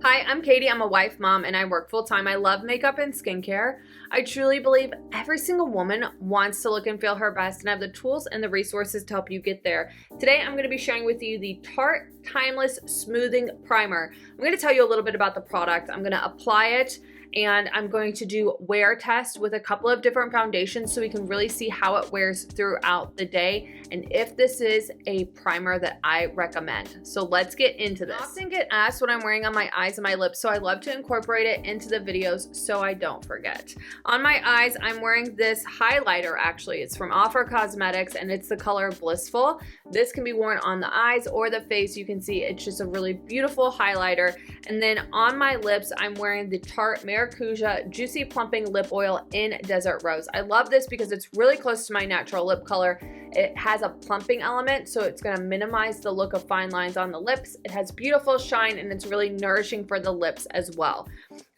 Hi, I'm Katie. I'm a wife, mom, and I work full-time. I love makeup and skincare. I truly believe every single woman wants to look and feel her best and have the tools and the resources to help you get there. Today, I'm going to be sharing with you the Tarte Timeless Smoothing Primer. I'm going to tell you a little bit about the product. I'm going to apply it, and I'm going to do wear test with a couple of different foundations so we can really see how it wears throughout the day and if this is a primer that I recommend. So let's get into this. I often get asked what I'm wearing on my eyes and my lips, so I love to incorporate it into the videos so I don't forget. On my eyes, I'm wearing this highlighter actually. It's from Ofra Cosmetics and it's the color Blissful. This can be worn on the eyes or the face. You can see it's just a really beautiful highlighter. And then on my lips, I'm wearing the Tarte Maracuja Juiciy Plumping Lip Oil in Desert Rose. I love this because it's really close to my natural lip color. It has a plumping element, so it's going to minimize the look of fine lines on the lips. It has beautiful shine and it's really nourishing for the lips as well.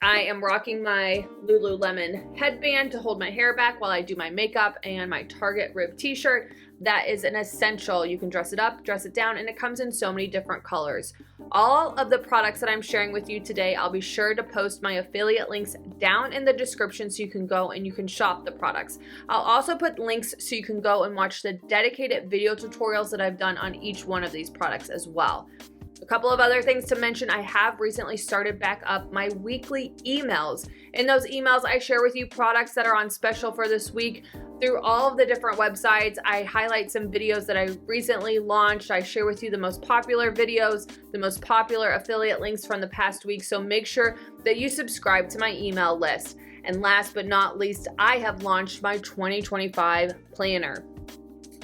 I am rocking my Lululemon headband to hold my hair back while I do my makeup, and my Target rib t-shirt. That is an essential. You can dress it up, dress it down, and it comes in so many different colors. All of the products that I'm sharing with you today, I'll be sure to post my affiliate links down in the description so you can go and you can shop the products. I'll also put links so you can go and watch the dedicated video tutorials that I've done on each one of these products as well. A couple of other things to mention, I have recently started back up my weekly emails. In those emails, I share with you products that are on special for this week. Through all of the different websites, I highlight some videos that I recently launched. I share with you the most popular videos, the most popular affiliate links from the past week, so make sure that you subscribe to my email list. And last but not least, I have launched my 2025 planner.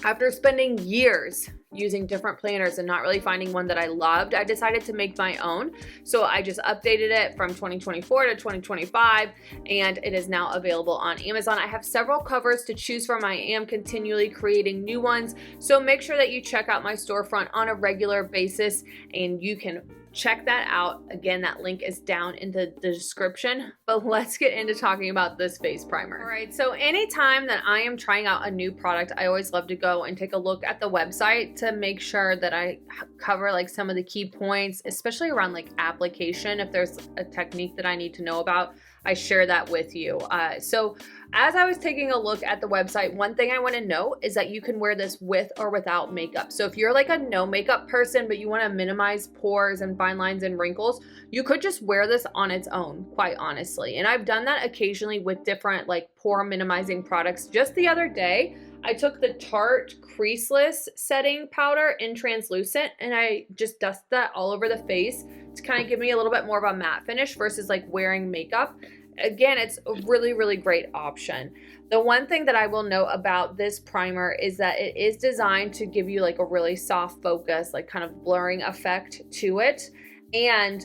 After spending years using different planners and not really finding one that I loved, I decided to make my own. So I just updated it from 2024 to 2025, and it is now available on Amazon. I have several covers to choose from. I am continually creating new ones, so make sure that you check out my storefront on a regular basis and you can check that out. Again, that link is down in the description, but let's get into talking about this face primer. All right, so anytime that I am trying out a new product, I always love to go and take a look at the website to make sure that I cover like some of the key points, especially around like application. If there's a technique that I need to know about, I share that with you. So as I was taking a look at the website, one thing I want to note is that you can wear this with or without makeup. So if you're like a no makeup person, but you want to minimize pores and fine lines and wrinkles, you could just wear this on its own, quite honestly. And I've done that occasionally with different like pore minimizing products. Just the other day, I took the Tarte Creaseless setting powder in translucent and I just dust that all over the face to kind of give me a little bit more of a matte finish versus like wearing makeup. Again, it's a really, really great option. The one thing that I will note about this primer is that it is designed to give you like a really soft focus, like kind of blurring effect to it. And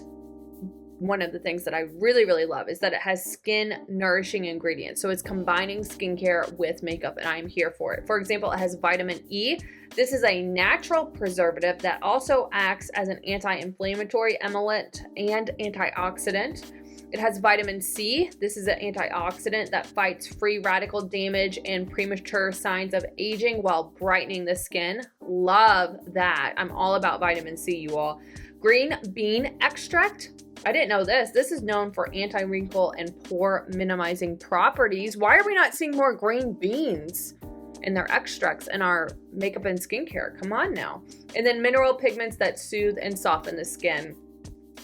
one of the things that I really, really love is that it has skin nourishing ingredients. So it's combining skincare with makeup, and I'm here for it. For example, it has vitamin E. This is a natural preservative that also acts as an anti-inflammatory emollient and antioxidant. It has vitamin C. This is an antioxidant that fights free radical damage and premature signs of aging while brightening the skin. Love that. I'm all about vitamin C, you all. Green bean extract. I didn't know this. This is known for anti-wrinkle and pore minimizing properties. Why are we not seeing more green beans in their extracts in our makeup and skincare? Come on now. And then mineral pigments that soothe and soften the skin.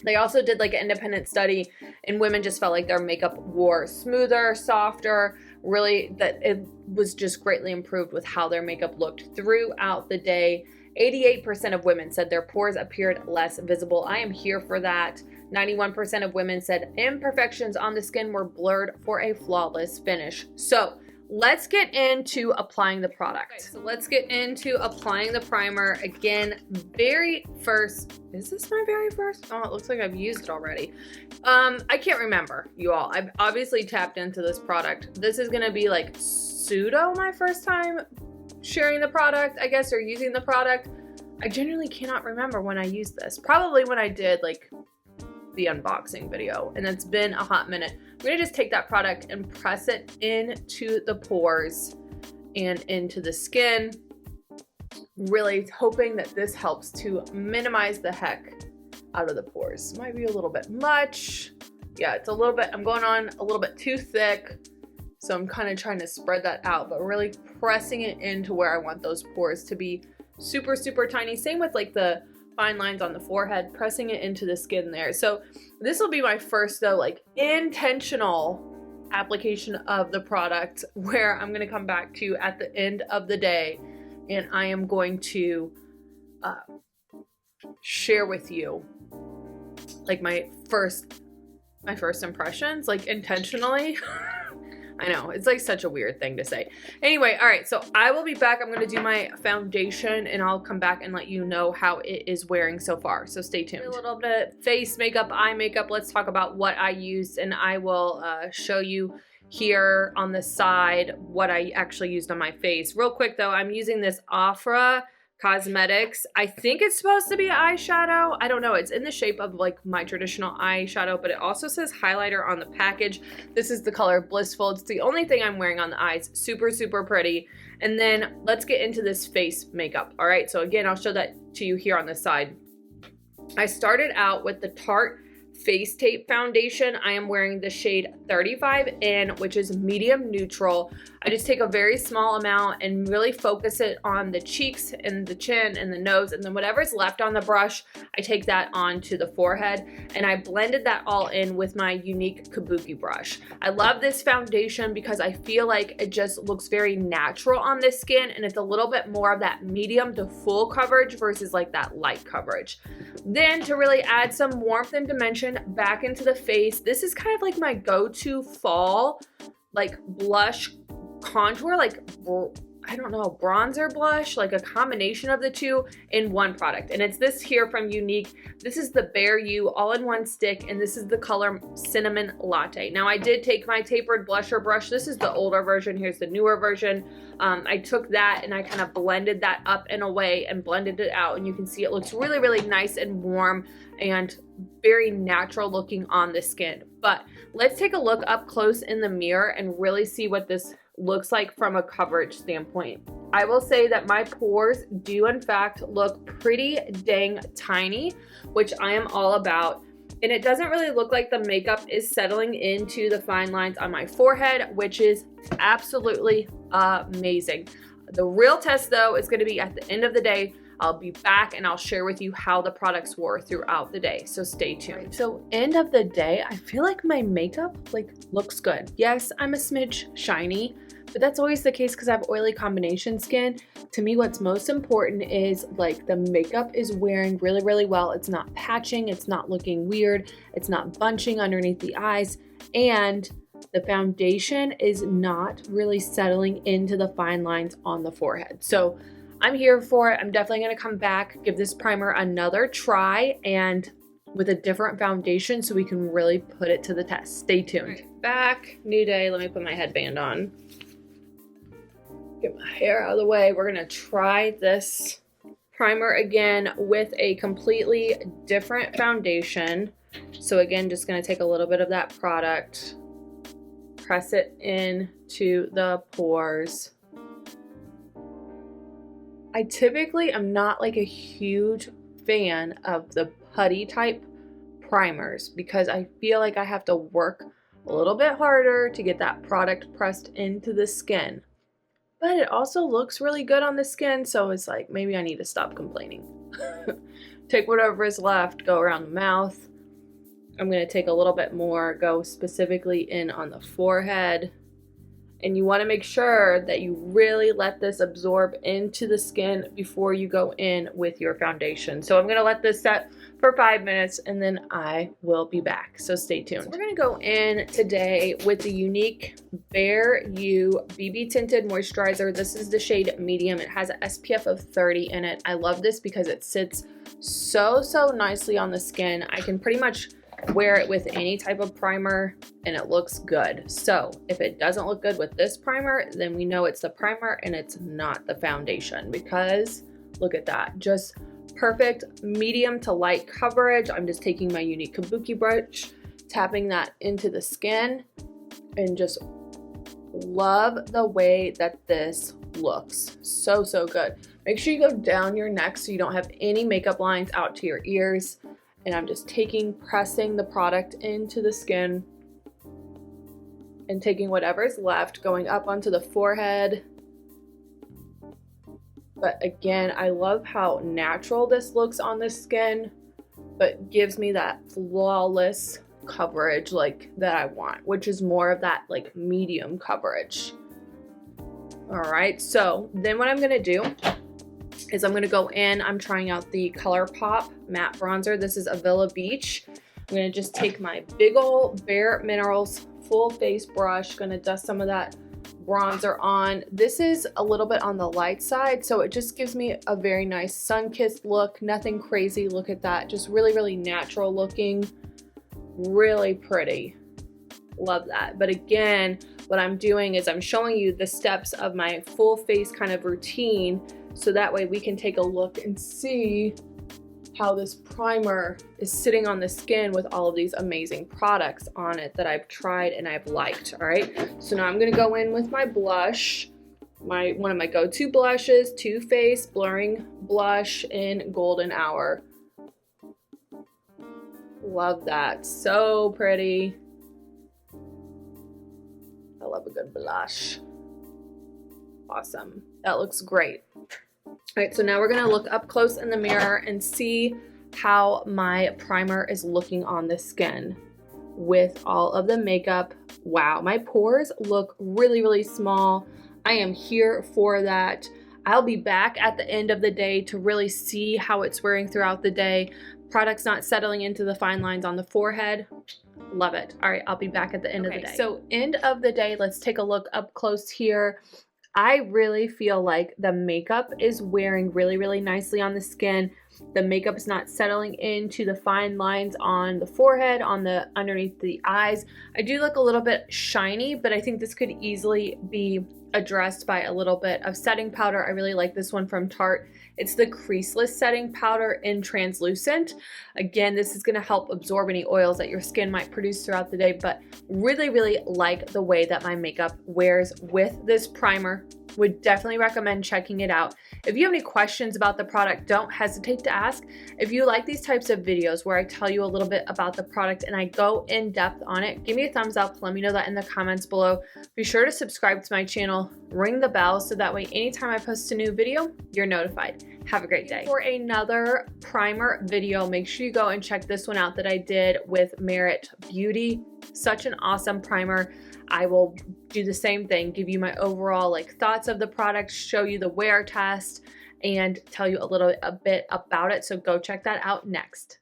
They also did like an independent study and women just felt like their makeup wore smoother, softer, really that it was just greatly improved with how their makeup looked throughout the day. 88% of women said their pores appeared less visible. I am here for that. 91% of women said imperfections on the skin were blurred for a flawless finish. So let's get into applying the product. Okay, so let's get into applying the primer. Again, very first, is this my very first? Oh, it looks like I've used it already. I can't remember, you all. I've obviously tapped into this product. This is gonna be like pseudo my first time sharing the product, I guess, or using the product. I genuinely cannot remember when I used this. Probably when I did like the unboxing video, and it's been a hot minute. I'm gonna just take that product and press it into the pores and into the skin, really hoping that this helps to minimize the heck out of the pores. Might be a little bit much. Yeah, it's a little bit, I'm going on a little bit too thick. So I'm kind of trying to spread that out, but really pressing it into where I want those pores to be super, super tiny. Same with like the fine lines on the forehead, pressing it into the skin there. So this will be my first though, like intentional application of the product, where I'm going to come back to at the end of the day and I am going to share with you like my first impressions, like intentionally. I know, it's like such a weird thing to say. Anyway, all right, so I will be back. I'm gonna do my foundation and I'll come back and let you know how it is wearing so far. So stay tuned. A little bit of face makeup, eye makeup. Let's talk about what I used, and I will show you here on the side what I actually used on my face. Real quick though, I'm using this Ofra Cosmetics. I think it's supposed to be eyeshadow. I don't know. It's in the shape of like my traditional eyeshadow, but it also says highlighter on the package. This is the color Blissful. It's the only thing I'm wearing on the eyes. Super, super pretty. And then let's get into this face makeup. All right. So again, I'll show that to you here on the side. I started out with the Tarte Face Tape Foundation. I am wearing the shade 35N, which is medium neutral. I just take a very small amount and really focus it on the cheeks and the chin and the nose, and then whatever's left on the brush, I take that onto the forehead, and I blended that all in with my unique kabuki brush. I love this foundation because I feel like it just looks very natural on the skin, and it's a little bit more of that medium to full coverage versus like that light coverage. Then to really add some warmth and dimension back into the face, this is kind of like my go-to fall like blush contour, like I don't know, bronzer blush, like a combination of the two in one product. And it's this here from Unique. This is the Bare You all-in-one stick, and this is the color Cinnamon Latte. Now I did take my tapered blusher brush. This is the older version. Here's the newer version. I took that and I kind of blended that up in a way and blended it out, and you can see it looks really, really nice and warm and very natural looking on the skin. But let's take a look up close in the mirror and really see what this looks like from a coverage standpoint. I will say that my pores do in fact look pretty dang tiny, which I am all about. And it doesn't really look like the makeup is settling into the fine lines on my forehead, which is absolutely amazing. The real test though is going to be at the end of the day. I'll be back and I'll share with you how the products wore throughout the day. So stay tuned. So end of the day, I feel like my makeup like looks good. Yes, I'm a smidge shiny, but that's always the case because I have oily combination skin. To me, what's most important is like the makeup is wearing really, really well. It's not patching. It's not looking weird. It's not bunching underneath the eyes. And the foundation is not really settling into the fine lines on the forehead. So I'm here for it. I'm definitely going to come back, give this primer another try, and with a different foundation so we can really put it to the test. Stay tuned. Right, back, new day. Let me put my headband on. Get my hair out of the way. We're going to try this primer again with a completely different foundation. So again, just going to take a little bit of that product, press it into the pores. I typically am not like a huge fan of the putty type primers because I feel like I have to work a little bit harder to get that product pressed into the skin. But it also looks really good on the skin, so it's like maybe I need to stop complaining. Take whatever is left, go around the mouth. I'm going to take a little bit more, go specifically in on the forehead. And you want to make sure that you really let this absorb into the skin before you go in with your foundation. So I'm going to let this set for 5 minutes and then I will be back. So stay tuned. So we're going to go in today with the Unique Bare You BB Tinted Moisturizer. This is the shade Medium. It has an SPF of 30 in it. I love this because it sits so nicely on the skin. I can pretty much wear it with any type of primer and it looks good. So if it doesn't look good with this primer, then we know it's the primer and it's not the foundation, because look at that, just perfect medium to light coverage. I'm just taking my Unique Kabuki brush, tapping that into the skin, and just love the way that this looks. So good. Make sure you go down your neck so you don't have any makeup lines out to your ears. And I'm just pressing the product into the skin and taking whatever's left, going up onto the forehead. But again, I love how natural this looks on the skin, but gives me that flawless coverage like that I want, which is more of that like medium coverage. All right, so then what I'm gonna do is I'm gonna go in, I'm trying out the Colourpop matte bronzer. This is Avila Beach. I'm gonna just take my big ol' Bare Minerals full face brush, gonna dust some of that bronzer on. This is a little bit on the light side, so it just gives me a very nice sun-kissed look, nothing crazy. Look at that, just really, really natural looking, really pretty. Love that. But again, what I'm doing is I'm showing you the steps of my full face kind of routine, so that way we can take a look and see how this primer is sitting on the skin with all of these amazing products on it that I've tried and I've liked. All right, so now I'm gonna go in with my blush, one of my go-to blushes, Too Faced Blurring Blush in Golden Hour. Love that, so pretty. I love a good blush. Awesome, that looks great. All right, so now we're gonna look up close in the mirror and see how my primer is looking on the skin with all of the makeup. Wow, my pores look really, really small. I am here for that. I'll be back at the end of the day to really see how it's wearing throughout the day. Product's not settling into the fine lines on the forehead. Love it. All right, I'll be back at the end of the day. So end of the day, let's take a look up close here. I really feel like the makeup is wearing really, really nicely on the skin. The makeup is not settling into the fine lines on the forehead, on the underneath the eyes. I do look a little bit shiny, but I think this could easily be addressed by a little bit of setting powder. I really like this one from Tarte. It's the Creaseless setting powder in translucent. Again, this is gonna help absorb any oils that your skin might produce throughout the day, but really, really like the way that my makeup wears with this primer. Would definitely recommend checking it out. If you have any questions about the product, don't hesitate to ask. If you like these types of videos where I tell you a little bit about the product and I go in depth on it, give me a thumbs up. Let me know that in the comments below. Be sure to subscribe to my channel, ring the bell, so that way anytime I post a new video, you're notified. Have a great day. For another primer video, make sure you go and check this one out that I did with Merit Beauty. Such an awesome primer. I will do the same thing, give you my overall thoughts of the product, show you the wear test, and tell you a bit about it. So go check that out next.